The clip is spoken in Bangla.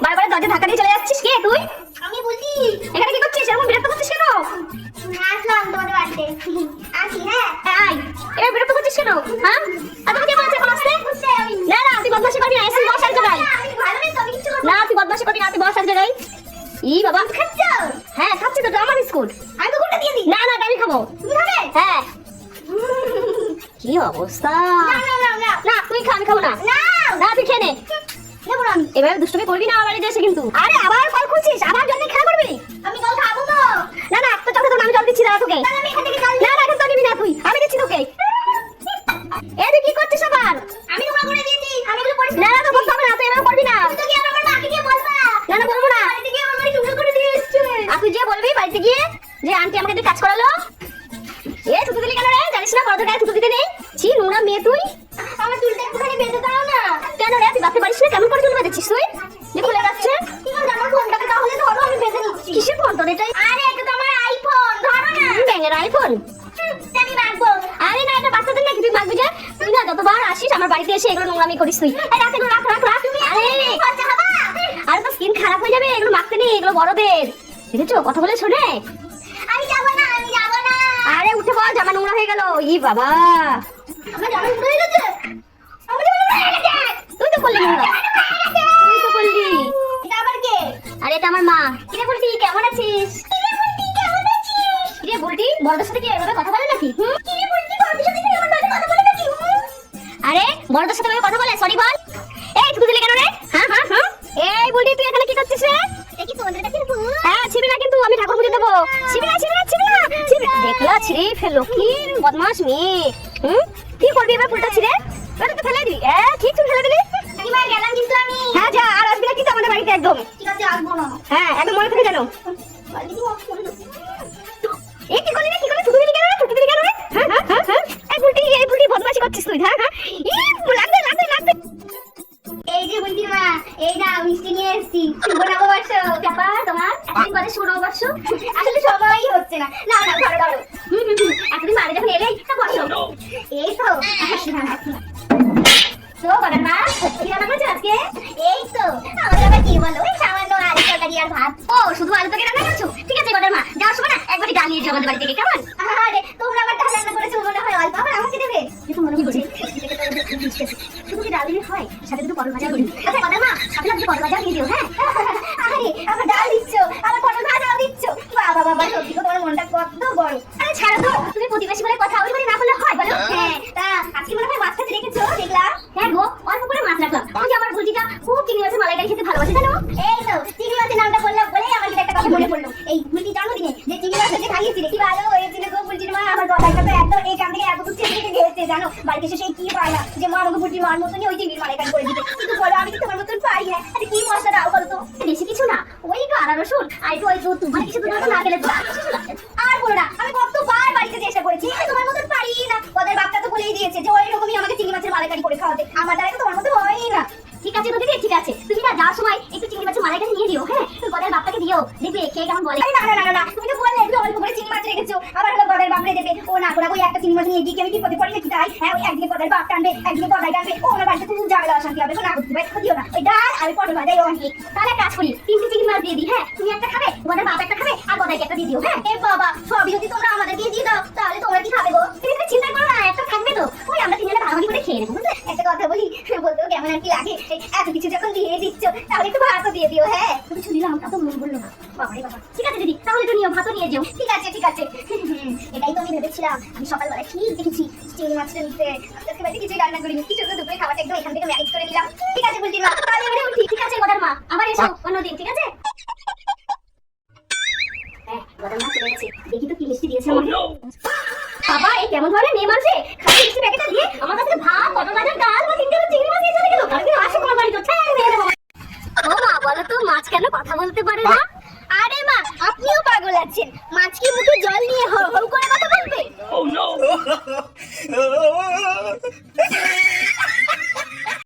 বারবার দরজা ধাক্কা দিয়ে চলে যাচ্ছিস, কে তুই? আমি বলছি এখানে কি করছিস? এরকম বিরক্ত করছিস কেন? আসলাম তোমাদের বাড়িতে। আসি হ্যাঁ। আয়। এবার বিরক্ত করছিস কেন? হ্যাঁ? আর তোকে কে বলেছে এখন আসতে? না না, তুই বদমাশি করবি না, এসে বস এক জায়গায়। আমি ভালো নেই তো, আমি কিছু করব না। তুই বদমাশি করবি না, তুই বস এক জায়গায়। ই বাবা খাচ্ছ? হ্যাঁ খাচ্ছি তো, আমার বিস্কুট। আমি তো কোনটা দিয়ে দিই। না না, আমি খাবো। তুমি খাবে? হ্যাঁ। কি অবস্থা? না না না না, না তুই খা, আমি খাবো না। না না, তুই খেয়ে নে। নেবো না আমি। এবারে দুষ্টুমি করবি না আমার বাড়িতে এসে কিন্তু। আরে আবার কল খুলছিস, আবার জল দিয়ে খেলা করবি? আমি জল খাবো তো। না না, তো চল তো, আমি জল দিচ্ছি, দাঁড়া তোকে। না আমি এখান থেকে জল। না না, এখন তো নিবি না তুই, আমি দিচ্ছি তোকে। এই তুই কি করছিস আবার? আমি নোংরা করে দিয়েছি, আমি এগুলো করিস না। না তো বলতে হবে না, তুই এভাবে করবি না। তুই কি আমার মাকে গিয়ে বলবা? না না বলবো না। বাড়িতে গিয়ে আমার বাড়ি নোংরা করে দিয়েছিস। আর তুই যে বলবি বাড়িতে গিয়ে যে আন্টি আমাকে দিয়ে কাজ করালো। এ থুতু দিলি কেন রে? জানিস না বড়দের গায়ে থুতু দিতে নেই? ছি নোংরা মেয়ে তুই। আমার চুলটা একটুখানি বেঁধে দাও না। কেন রে, তুই বাপে পারিস না? কেমন করে চুল বেঁধেছিস তুই? যে খুলে যাচ্ছে। ঠিক আছে, আমার ফোনটাকে তাহলে ধরো, আমি বেঁধে দিচ্ছি। কিসের ফোন তোর এটাই? আরে এটা তো আমার আইফোন, ধরো না। ব্যাঙের আইফোন? আমি মাগবো। আরে না, এটা বাচ্চাদের নাকি, তুই মাগবি যে? তুই না যতবার আসিস আমার বাড়িতে এসে এগুলো নোংরামি করিস তুই। এই রাখ এগুলো, রাখ রাখ রাখ। আরে খরচা খাবা? আরে তো স্কিন খারাপ হয়ে যাবে, এগুলো মাখতে নেই, এগুলো বড়দের। দেখেছো কথা বলে শোনে? আমি যাব না, আমি যাব না। আরে উঠে বল, জামা নোংরা হয়ে গেল। ই বাবা, আমার জামা নোংরা হয়ে গেছে। আমার জামা নোংরা হয়ে গেছে। তুই তো করলি নোংরা, তুই তো করলি। এটা আবার কে? আরে এটা আমার মা। কিরে বলতি, কেমন আছিস? কিরে বলতি, কেমন আছিস? কিরে বলতি, বড়দের সাথে কি এভাবে কথা বলে নাকি? কিরে বলতি, বড়দের সাথে কি এমন ভাবে কথা বলে নাকি? আরে বড়দের সাথে এভাবে কথা বলে? সরি বল। এই তুই দিলি কেন রে? হ্যাঁ হ্যাঁ হ্যাঁ। এই বলতি, তুই এখানে কি করছিস রে? দেখি তোমাদের কাছে ফুল। হ্যাঁ ছিবি না কিন্তু, আমি ঠাকুর পুজো দেবো। ছিবি না ছিবি না ছিবি না ছিবি। দেখলা ছিড়ে ফেললো, কি বদমাশ মেয়ে। কি করবি এবার ফুলটা ছিড়ে? এবার তো ফেলে দিবি। ঠিক তুই ফেলে দিলি। কাকিমা গেলাম কিন্তু আমি। হ্যাঁ যা, আর আসবি না কিন্তু আমাদের বাড়িতে একদম। ঠিক আছে, আসবো না। হ্যাঁ একদম মনে থাকে জানো। এই কি করলি রে, কি করলি? থুতু দিলি কেন রে? থুতু দিলি কেন রে? হ্যাঁ হ্যাঁ হ্যাঁ হ্যাঁ। এই বুলটি বদমাশি করছিস তুই। হ্যাঁ হ্যাঁ। লাগবে লাগবে লাগবে। এই যে বলছি মা, এই না মিষ্টি নিয়ে এসেছি। শুভ নববর্ষ। চাপা তোমার এতদিন পরে শুভ নববর্ষ। আসলে সময়ই হচ্ছে না। না না ধরো ধরো। এতদিন বাড়ি যখন এলেই তা বসো। এই তো তো বাগান মা, কি রান্না করেছো আজকে? এই তো আমাদের আবার কি বলো, ওই সামান্য আলু তরকারি আর ভাত। ও শুধু আলু তরকারি রান্না করছো? ঠিক আছে বাগান মা, যাওয়ার সময় না একবারই ডাল নিয়ে যাও আমাদের বাড়ি থেকে, কেমন? আরে তোমরা আবার ডাল রান্না করেছো মনে হয় অল্প, আবার আমাকে দেবে? কিন্তু মনে হচ্ছে শুধু কি ডাল দিলে হয়? সাথে একটু পটল ভাজা করি। আচ্ছা বাগান মা, সাথে একটু পটল ভাজা দিয়ে দিও। হ্যাঁ আরে আমার ডাল দিচ্ছ, আমার পটল ভাজাও দিচ্ছ। বাবা বাবা, সত্যি তো তোমার মনটা কত বড়। আরে ছাড়ো তো, তুমি প্রতিবেশী বলে কথা, ওই বাড়ি না করলে হয় বলো? হ্যাঁ তা আজকে মনে হয় মাছ খেতে রেখেছো দেখলাম। হ্যাঁ গো, অল্প করে মাছ রাখলাম। ওই যে আমার বুঝিটা খুব চিংড়ি মাছের মালাইকারি খেতে ভালোবাসে জানো? এই তো চিংড়ি মাছের নামটা বললাম বলেই আমার একটা কথা মনে পড়লো। এই বুঝি জন্মদিনে যে চিংড়ি মাছ যে খাইয়েছিলে, কি ভালো হয়েছিল গো বুঝির মা। আমার গলাটা তো এত এখান থেকে এত দূর থেকে গেছে জানো। বাড়িতে এসে সেই কি পায় না যে মা আমাকে বুঝির মার মতনই ওই চিংড়ির মালাইকারি করে দিতে। কিন্তু বলো আমি কি তোমার মতন পারি? হ্যাঁ আরে কি মশলা দাও বলো তো? বেশি কিছু না, ওই একটু আদা রসুন আর একটু ওই দুধ, তোমার কিছু দুধ না খেলে আর বলো না। আমি কতবার বাড়িতে চেষ্টা করেছি, তোমার মতন পারি না। ওদের বাচ্চা তো বলেই দিয়েছে যে ওই রকমই আমাকে চিংড়ি মাছের মালাইকারি করে খাওয়াতে। আমার দ্বারা তো তোমার মতো হয়ই না। ঠিক আছে তো দিদি, ঠিক আছে, তুমি না যাওয়ার সময় একটু চিংড়ি মাছের মালাইকারি নিয়ে দিও। হ্যাঁ তুমি গদের বাপটাকে দিও, দেখবে কে কেমন বলে। না না না না, তুমি তো বললে একটু অল্প করে চিংড়ি মাছ রেখেছো, আবার হলো গদের বাপরে দেবে। ও না গোনা ওই একটা চিংড়ি মাছ নিয়ে গিয়ে আমি বিপদে পড়ি নাকি তাই? হ্যাঁ ওই একদিকে গদের বাপ টানবে, একদিকে গদাই টানবে। ও আমার বাড়িতে খুব ঝামেলা অশান্তি হবে। না করতে পারে দিও না, ওই ডাল আর পটল ভাজাই অনেক। তাহলে কাজ করি, তিনটে চিংড়ি মাছ দিয়ে দিই। হ্যাঁ তুমি একটা খাবে, গদের বাপ একটা খাবে, আর গদাইকে একটা দিয়ে দিও। হ্যাঁ এ বাবা, সবই যদি তোমরা আমাদেরকে দিয়ে দাও তাহলে তোমরা কি খাবে গো? তুমি তো চিন্তা করো না, একটা থাকবে তো। ওই আমরা তিনজনে ভাগাভাগি করে খেয়ে নেবো। একটা কথা বলি, বলতেও কেমন আর কি লাগে, এত কিছু যখন দিয়ে দিচ্ছ তাহলে একটু ভাতও দিয়ে দিও। হ্যাঁ কিছু দিলাম তা তো মন বললো না। বাবারে বাবা, ঠিক আছে দিদি, তাহলে তো নিও, ভাতও নিয়ে যাও। ঠিক আছে ঠিক আছে। এটাই তো আমি ভেবেছিলাম। আমি সকালবেলা ঠিক দেখেছি চিংড়ি মাছটা নিতে, আজকে বাড়িতে কিছু রান্না করিনি, কিছু তো দুপুরে খাবারটা একদম এখান থেকে ম্যানেজ করে দিলাম। ঠিক আছে বলছি মা, তাহলে এবারে উঠি। ঠিক আছে গদার মা, আবার এসো অন্যদিন। ঠিক আছে হ্যাঁ গদার মা চলে গেছে। দেখি তো কি মিষ্টি দিয়েছে আমাকে। বাবা এই কেমন ধরনের মেয়ে মাঝে খালি মিষ্টি প্যাকেটটা দিয়ে আমার কাছে ভাত, পটল ভাজা, ডাল বা তিনটে চিংড়ি মাছ দিয়ে চলে গেল। আরে আসো তোমার বাড়ি তো ছেড়ে দিয়ে দেবো। ও মা বলো তো, মাছ কেন কথা বলতে পারে না? আরে মা আপনিও পাগল আছেন, মাছ কি মুখে জল নিয়ে হউ হউ করে কথা বলবে? Oh no!